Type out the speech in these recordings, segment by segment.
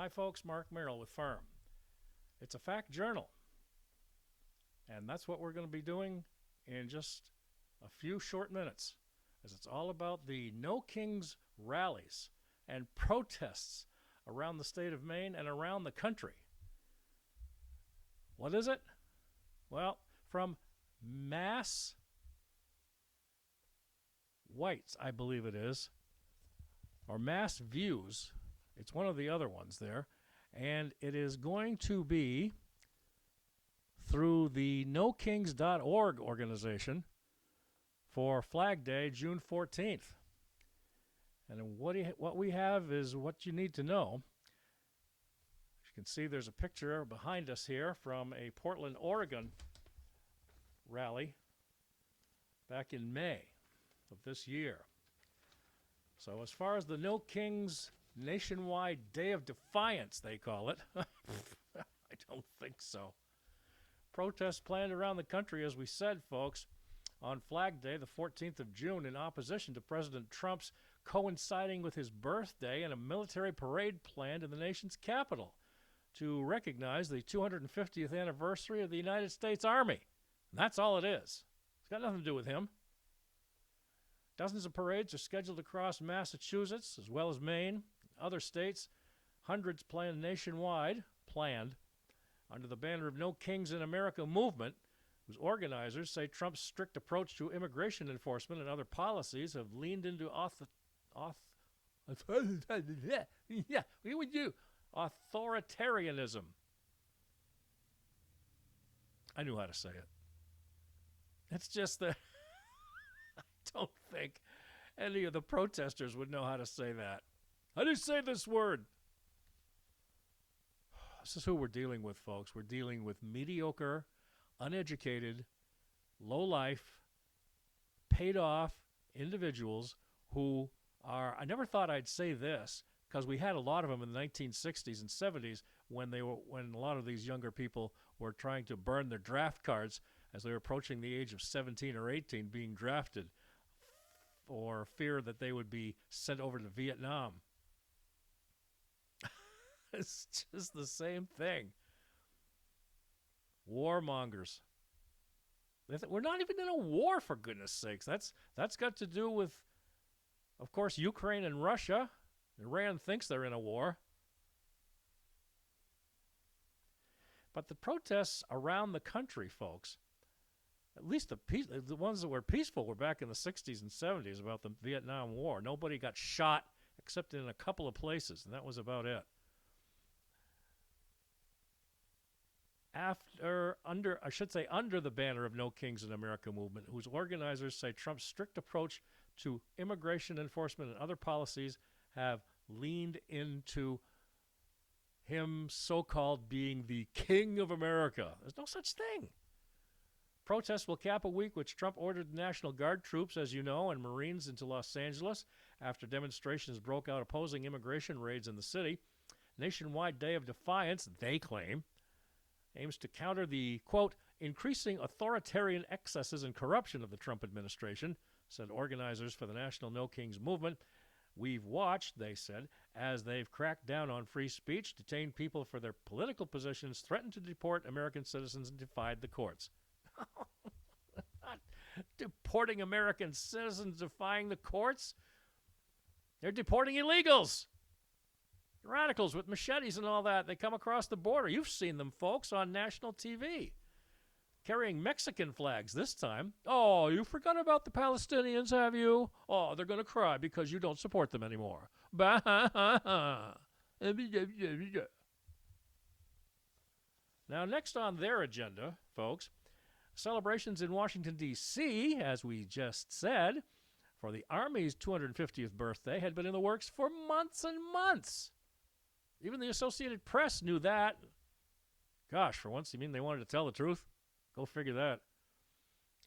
Hi folks, Mark Merrill with Firm. It's a fact journal, and that's what we're going to be doing in just a few short minutes, as it's all about the No Kings rallies and protests around the state of Maine and around the country. What is it? Well, from mass whites, I believe it is, or mass views. It's one of the other ones there. And it is going to be through the NoKings.org organization for Flag Day, June 14th. And what we have is what you need to know. As you can see, there's a picture behind us here from a Portland, Oregon rally back in May of this year. So as far as the No Kings nationwide Day of Defiance, they call it, I don't think so. Protests planned around the country, as we said, folks, on Flag Day, the 14th of June, in opposition to President Trump's coinciding with his birthday, and a military parade planned in the nation's capital to recognize the 250th anniversary of the United States Army. And that's all it is. It's got nothing to do with him. Dozens of parades are scheduled across Massachusetts, as well as Maine, other states. Hundreds planned nationwide, under the banner of No Kings in America movement, whose organizers say Trump's strict approach to immigration enforcement and other policies have leaned into authoritarianism. I knew how to say it. It's just that I don't think any of the protesters would know how to say that. How do you say this word? This is who we're dealing with, folks. We're dealing with mediocre, uneducated, low-life, paid-off individuals who are... I never thought I'd say this, because we had a lot of them in the 1960s and 70s when a lot of these younger people were trying to burn their draft cards as they were approaching the age of 17 or 18, being drafted for fear that they would be sent over to Vietnam. It's just the same thing. Warmongers. We're not even in a war, for goodness sakes. That's got to do with, of course, Ukraine and Russia. Iran thinks they're in a war. But the protests around the country, folks, at least the ones that were peaceful were back in the 60s and 70s about the Vietnam War. Nobody got shot except in a couple of places, and that was about it. Under the banner of No Kings in America movement, whose organizers say Trump's strict approach to immigration enforcement and other policies have leaned into him so-called being the King of America. There's no such thing. Protests will cap a week which Trump ordered the National Guard troops, as you know, and Marines into Los Angeles after demonstrations broke out opposing immigration raids in the city. Nationwide Day of Defiance, they claim, aims to counter the, quote, increasing authoritarian excesses and corruption of the Trump administration, said organizers for the National No Kings movement. We've watched, they said, as they've cracked down on free speech, detained people for their political positions, threatened to deport American citizens, and defied the courts. Not deporting American citizens, defying the courts. They're deporting illegals. Radicals with machetes and all that. They come across the border. You've seen them, folks, on national TV. Carrying Mexican flags this time. Oh, you forgot about the Palestinians, have you? Oh, they're going to cry because you don't support them anymore. Now, next on their agenda, folks, celebrations in Washington, D.C., as we just said, for the Army's 250th birthday had been in the works for months and months. Even the Associated Press knew that. Gosh, for once, you mean they wanted to tell the truth? Go figure that.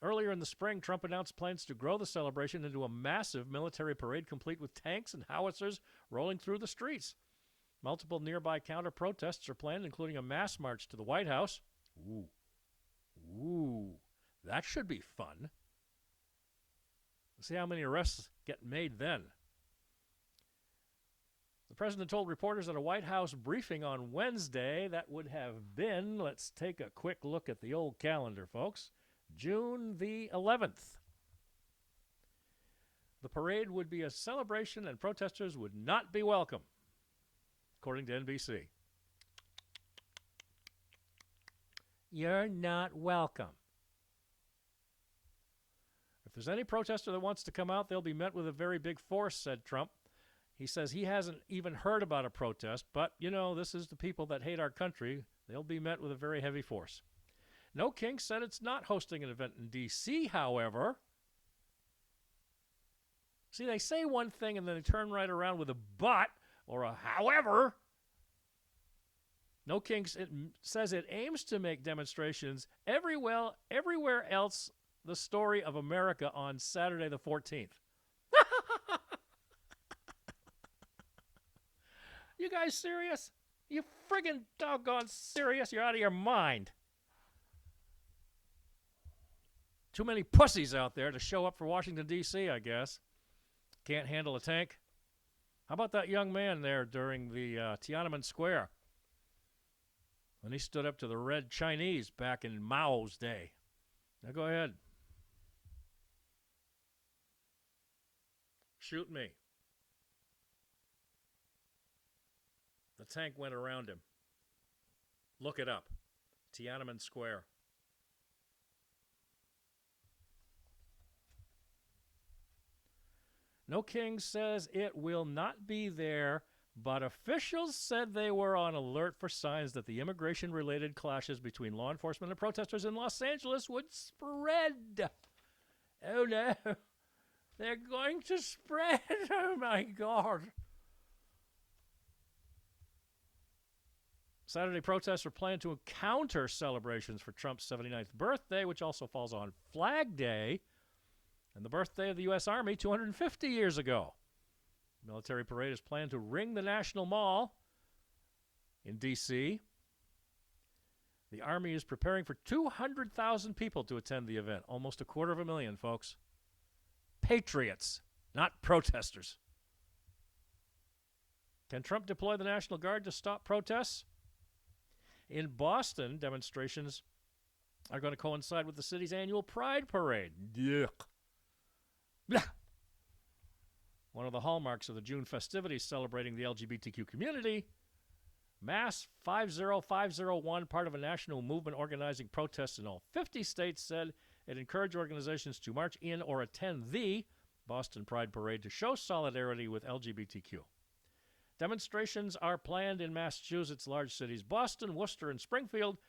Earlier in the spring, Trump announced plans to grow the celebration into a massive military parade complete with tanks and howitzers rolling through the streets. Multiple nearby counter-protests are planned, including a mass march to the White House. Ooh, that should be fun. Let's see how many arrests get made then. The president told reporters at a White House briefing on Wednesday that would have been, let's take a quick look at the old calendar, folks, June the 11th. The parade would be a celebration and protesters would not be welcome, according to NBC. You're not welcome. If there's any protester that wants to come out, they'll be met with a very big force, said Trump. He says he hasn't even heard about a protest, but, you know, this is the people that hate our country. They'll be met with a very heavy force. No King said it's not hosting an event in D.C., however. See, they say one thing and then they turn right around with a but or a however. No King says it aims to make demonstrations everywhere else the story of America on Saturday the 14th. You guys serious? You friggin' doggone serious? You're out of your mind. Too many pussies out there to show up for Washington, D.C., I guess. Can't handle a tank. How about that young man there during the Tiananmen Square when he stood up to the Red Chinese back in Mao's day? Now go ahead. Shoot me. The tank went around him. Look it up. Tiananmen Square. No King says it will not be there, but officials said they were on alert for signs that the immigration-related clashes between law enforcement and protesters in Los Angeles would spread. Oh, no. They're going to spread. Oh, my God. Saturday protests are planned to counter celebrations for Trump's 79th birthday, which also falls on Flag Day, and the birthday of the U.S. Army 250 years ago. The military parade is planned to ring the National Mall in D.C. The Army is preparing for 200,000 people to attend the event. Almost 250,000, folks. Patriots, not protesters. Can Trump deploy the National Guard to stop protests? In Boston, demonstrations are going to coincide with the city's annual Pride Parade. Yuck. One of the hallmarks of the June festivities celebrating the LGBTQ community, Mass 50501, part of a national movement organizing protests in all 50 states, said it encouraged organizations to march in or attend the Boston Pride Parade to show solidarity with LGBTQ. Demonstrations are planned in Massachusetts' large cities Boston, Worcester, and Springfield,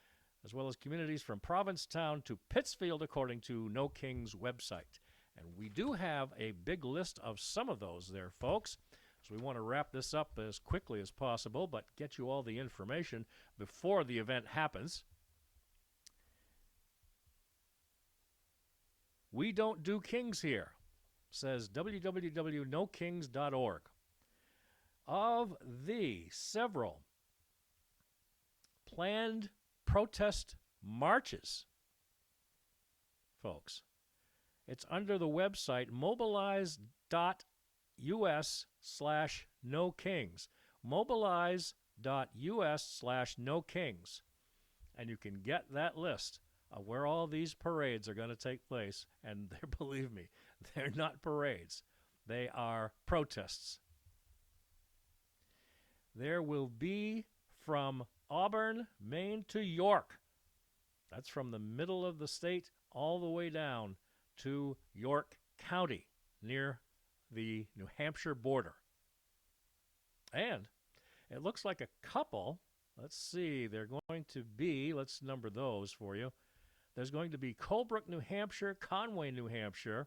as well as communities from Provincetown to Pittsfield, according to No King's website. And we do have a big list of some of those there, folks. So we want to wrap this up as quickly as possible, but get you all the information before the event happens. We don't do kings here, says www.nokings.org. Of the several planned protest marches, folks, it's under the website mobilize.us/NoKings. Mobilize.us/NoKings. And you can get that list of where all these parades are going to take place. And believe me, they're not parades. They are protests. There will be from Auburn, Maine to York. That's from the middle of the state all the way down to York County, near the New Hampshire border. And it looks like a couple, let's see, they're going to be, let's number those for you. There's going to be Colebrook, New Hampshire, Conway, New Hampshire,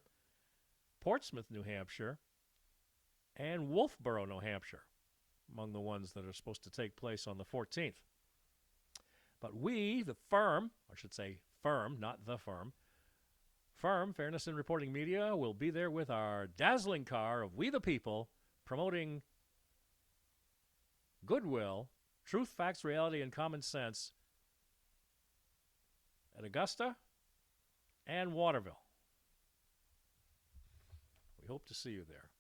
Portsmouth, New Hampshire, and Wolfboro, New Hampshire, among the ones that are supposed to take place on the 14th. But we, the firm, I should say firm, not the firm, Fairness in Reporting Media, will be there with our dazzling car of We the People, promoting goodwill, truth, facts, reality, and common sense at Augusta and Waterville. We hope to see you there.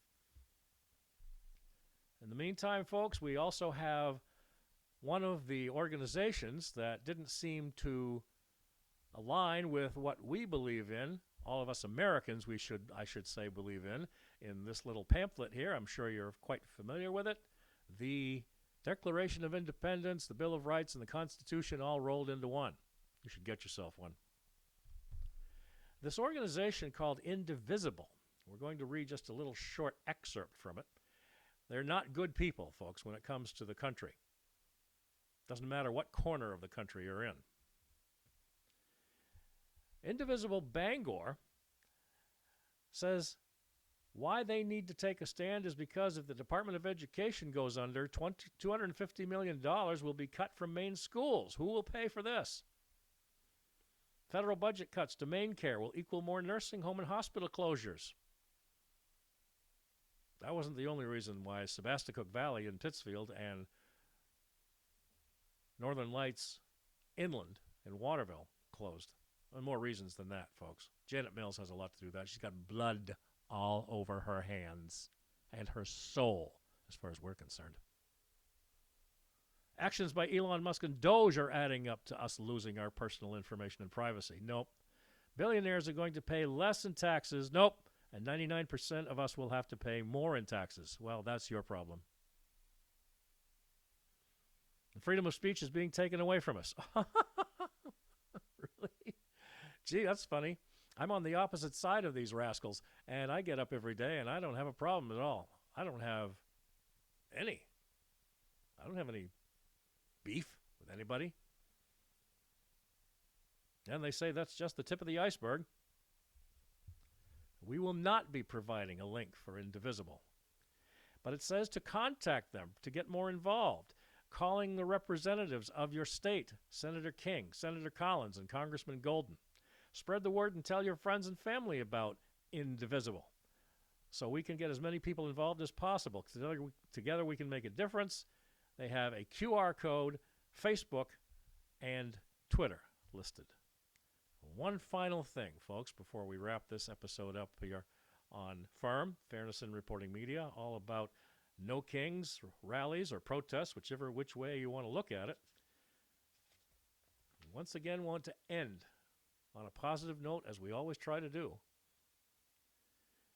In the meantime, folks, we also have one of the organizations that didn't seem to align with what we believe in, all of us Americans I should say believe in this little pamphlet here. I'm sure you're quite familiar with it. The Declaration of Independence, the Bill of Rights, and the Constitution all rolled into one. You should get yourself one. This organization called Indivisible, we're going to read just a little short excerpt from it. They're not good people, folks, when it comes to the country. Doesn't matter what corner of the country you're in. Indivisible Bangor says why they need to take a stand is because if the Department of Education goes under, $250 million will be cut from Maine schools. Who will pay for this? Federal budget cuts to Maine care will equal more nursing home and hospital closures. That wasn't the only reason why Sebasticook Valley in Pittsfield and Northern Lights Inland in Waterville closed. And more reasons than that, folks. Janet Mills has a lot to do with that. She's got blood all over her hands and her soul, as far as we're concerned. Actions by Elon Musk and Doge are adding up to us losing our personal information and privacy. Nope. Billionaires are going to pay less in taxes. Nope. And 99% of us will have to pay more in taxes. Well, that's your problem. And freedom of speech is being taken away from us. Really? Gee, that's funny. I'm on the opposite side of these rascals, and I get up every day, and I don't have a problem at all. I don't have any beef with anybody. And they say that's just the tip of the iceberg. We will not be providing a link for Indivisible. But it says to contact them to get more involved, calling the representatives of your state, Senator King, Senator Collins, and Congressman Golden. Spread the word and tell your friends and family about Indivisible so we can get as many people involved as possible. Together we can make a difference. They have a QR code, Facebook, and Twitter listed. One final thing, folks, before we wrap this episode up here on FIRM, Fairness in Reporting Media, all about No Kings, rallies, or protests, which way you want to look at it. Once again, want to end on a positive note, as we always try to do.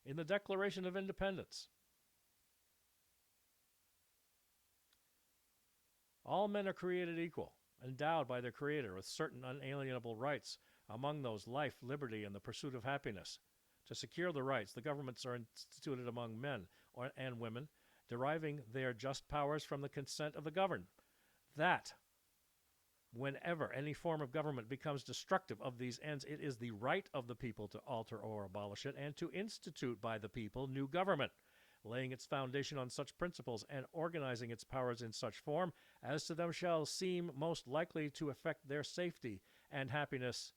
In the Declaration of Independence, all men are created equal, endowed by their Creator with certain unalienable rights, among those life, liberty, and the pursuit of happiness. To secure the rights, the governments are instituted among men and women, deriving their just powers from the consent of the governed. That, whenever any form of government becomes destructive of these ends, it is the right of the people to alter or abolish it and to institute by the people new government, laying its foundation on such principles and organizing its powers in such form as to them shall seem most likely to affect their safety and happiness.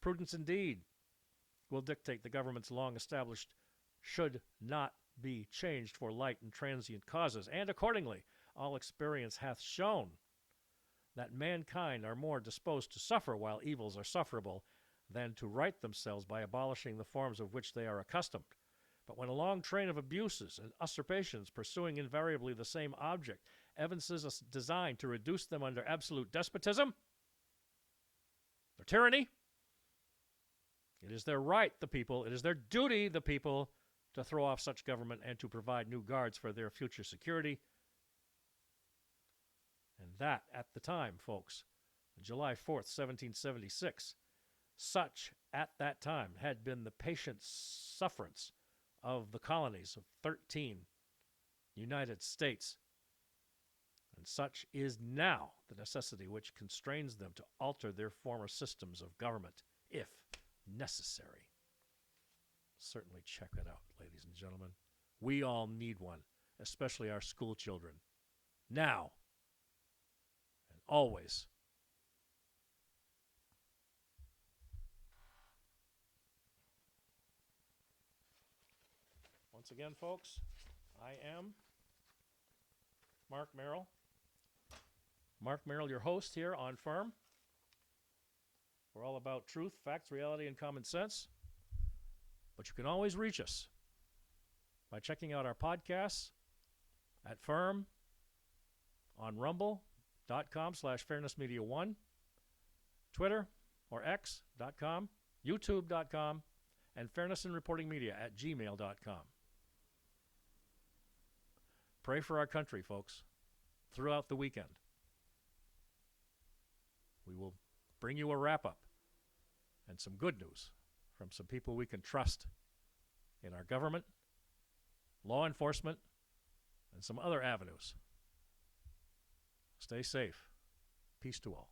Prudence indeed will dictate the government's long established should not be changed for light and transient causes, and accordingly all experience hath shown that mankind are more disposed to suffer while evils are sufferable than to right themselves by abolishing the forms of which they are accustomed. But when a long train of abuses and usurpations pursuing invariably the same object evinces a design to reduce them under absolute despotism or tyranny, it is their right, the people, it is their duty, the people, to throw off such government and to provide new guards for their future security. And that, at the time, folks, July 4th, 1776, such, at that time, had been the patient sufferance of the colonies of 13 United States. And such is now the necessity which constrains them to alter their former systems of government, if necessary. Certainly check it out, ladies and gentlemen. We all need one, especially our school children. Now and always. Once again, folks, I am Mark Merrill. Mark Merrill, your host here on FIRM. We're all about truth, facts, reality, and common sense. But you can always reach us by checking out our podcasts at Firm, on rumble.com/fairnessmedia1, Twitter or X.com, YouTube.com, and fairnessandreportingmedia@gmail.com. Pray for our country, folks, throughout the weekend. We will bring you a wrap-up and some good news from some people we can trust in our government, law enforcement, and some other avenues. Stay safe. Peace to all.